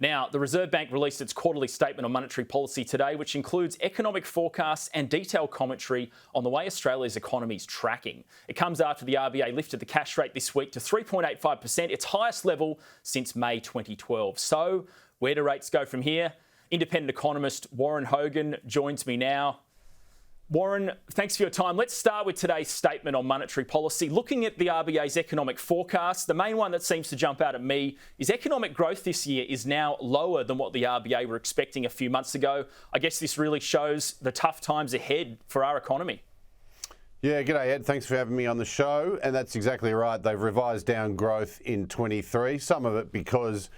Now, the Reserve Bank released its quarterly statement on monetary policy today, which includes economic forecasts and detailed commentary on the way Australia's economy is tracking. It comes after the RBA lifted the cash rate this week to 3.85%, its highest level since May 2012. So, where do rates go from here? Independent economist Warren Hogan joins me now. Warren, thanks for your time. Let's start with today's statement on monetary policy. Looking at the RBA's economic forecast, the main one that seems to jump out at me is economic growth this year is now lower than what the RBA were expecting a few months ago. I guess this really shows the tough times ahead for our economy. Yeah, g'day Ed, thanks for having me on the show. And that's exactly right. They've revised down growth in 23, some of it because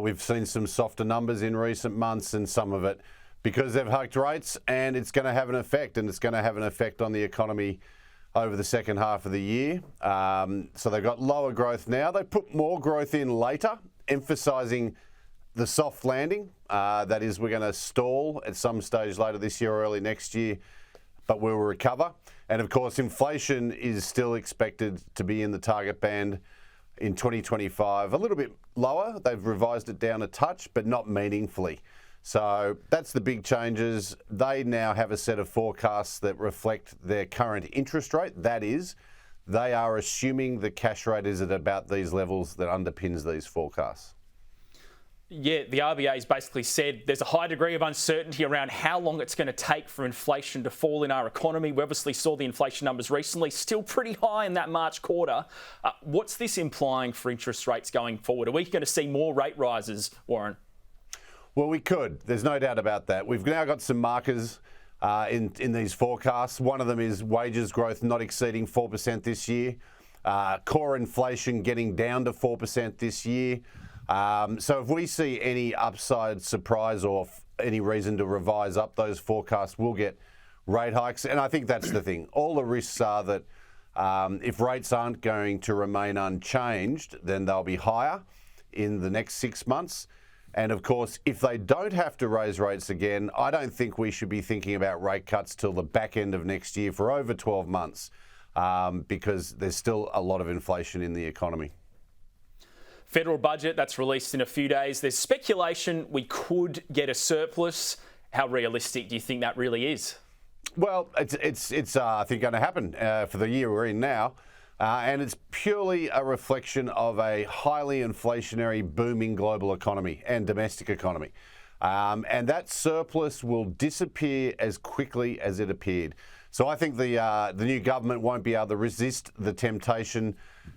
we've seen some softer numbers in recent months, and some of it because they've hiked rates, and it's going to have an effect, and it's going to have an effect on the economy over the second half of the year. So they've got lower growth now. They put more growth in later, emphasising the soft landing. That is, we're going to stall at some stage later this year or early next year, but we'll recover. And of course, inflation is still expected to be in the target band in 2025, a little bit lower. They've revised it down a touch, but not meaningfully. So that's the big changes. They now have a set of forecasts that reflect their current interest rate. That is, they are assuming the cash rate is at about these levels that underpins these forecasts. Yeah, the RBA has basically said there's a high degree of uncertainty around how long it's going to take for inflation to fall in our economy. We obviously saw the inflation numbers recently, still pretty high in that March quarter. What's this implying for interest rates going forward? Are we going to see more rate rises, Warren? Well, we could. There's no doubt about that. We've now got some markers in these forecasts. One of them is wages growth not exceeding 4% this year. Core inflation getting down to 4% this year. So if we see any upside surprise or any reason to revise up those forecasts, we'll get rate hikes. And I think that's the thing. All the risks are that if rates aren't going to remain unchanged, then they'll be higher in the next 6 months. And of course, if they don't have to raise rates again, I don't think we should be thinking about rate cuts till the back end of next year for over 12 months because there's still a lot of inflation in the economy. Federal budget that's released in a few days. There's speculation we could get a surplus. How realistic do you think that really is? Well, it's I think going to happen for the year we're in now. And it's purely a reflection of a highly inflationary, booming global economy and domestic economy. And that surplus will disappear as quickly as it appeared. So I think the new government won't be able to resist the temptation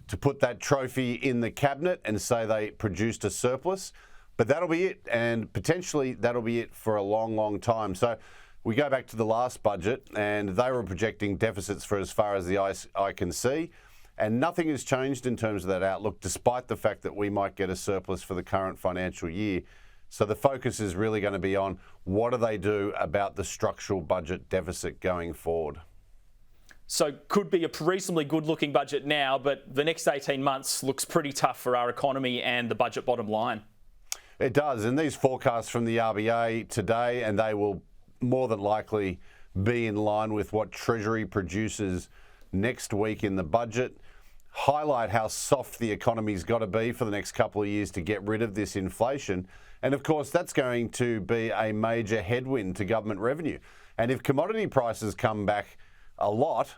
to put that trophy in the cabinet and say they produced a surplus. But that'll be it. And potentially that'll be it for a long, long time. So we go back to the last budget, and they were projecting deficits for as far as the eye can see. And nothing has changed in terms of that outlook, despite the fact that we might get a surplus for the current financial year. So the focus is really going to be on what do they do about the structural budget deficit going forward. So could be a reasonably good-looking budget now, but the next 18 months looks pretty tough for our economy and the budget bottom line. It does, and these forecasts from the RBA today, and they will more than likely be in line with what Treasury produces next week in the budget, highlight how soft the economy's got to be for the next couple of years to get rid of this inflation. And of course, that's going to be a major headwind to government revenue. And if commodity prices come back a lot,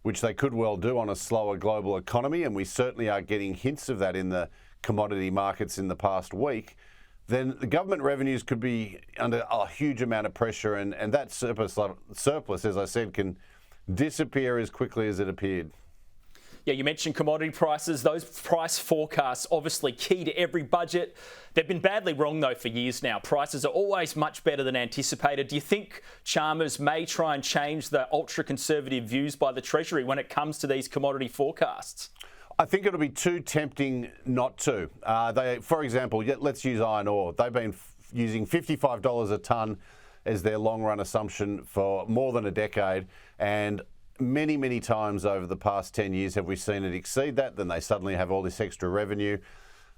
which they could well do on a slower global economy, and we certainly are getting hints of that in the commodity markets in the past week, then the government revenues could be under a huge amount of pressure, and that surplus, as I said, can disappear as quickly as it appeared. Yeah, you mentioned commodity prices. Those price forecasts obviously key to every budget. They've been badly wrong, though, for years now. Prices are always much better than anticipated. Do you think Chalmers may try and change the ultra-conservative views by the Treasury when it comes to these commodity forecasts? I think it'll be too tempting not to. For example, let's use iron ore. They've been using $55 a tonne as their long-run assumption for more than a decade, and many, many times over the past 10 years have we seen it exceed that. Then they suddenly have all this extra revenue.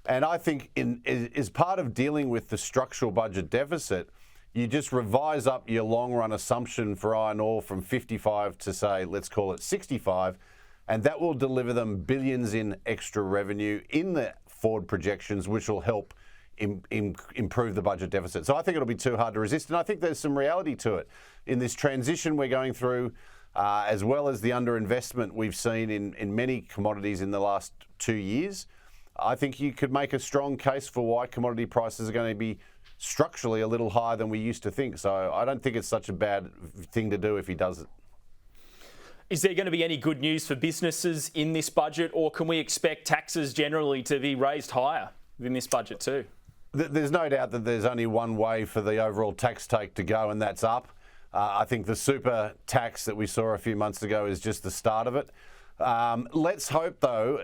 And I think as part of dealing with the structural budget deficit, you just revise up your long-run assumption for iron ore from 55 to, say, let's call it 65, and that will deliver them billions in extra revenue in the forward projections, which will help improve the budget deficit. So I think it'll be too hard to resist. And I think there's some reality to it. In this transition we're going through, as well as the underinvestment we've seen in many commodities in the last 2 years, I think you could make a strong case for why commodity prices are going to be structurally a little higher than we used to think. So I don't think it's such a bad thing to do if he does it. Is there going to be any good news for businesses in this budget, or can we expect taxes generally to be raised higher in this budget too? There's no doubt that there's only one way for the overall tax take to go, and that's up. I think the super tax that we saw a few months ago is just the start of it. Let's hope, though,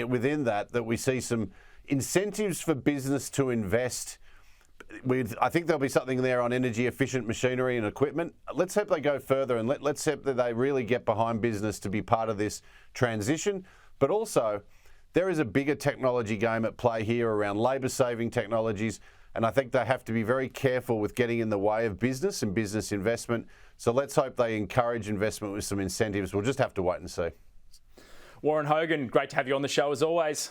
within that we see some incentives for business to invest. I think there'll be something there on energy efficient machinery and equipment. Let's hope they go further, and let's hope that they really get behind business to be part of this transition. But also, there is a bigger technology game at play here around labour saving technologies, and I think they have to be very careful with getting in the way of business and business investment. So let's hope they encourage investment with some incentives. We'll just have to wait and see. Warren Hogan, great to have you on the show as always.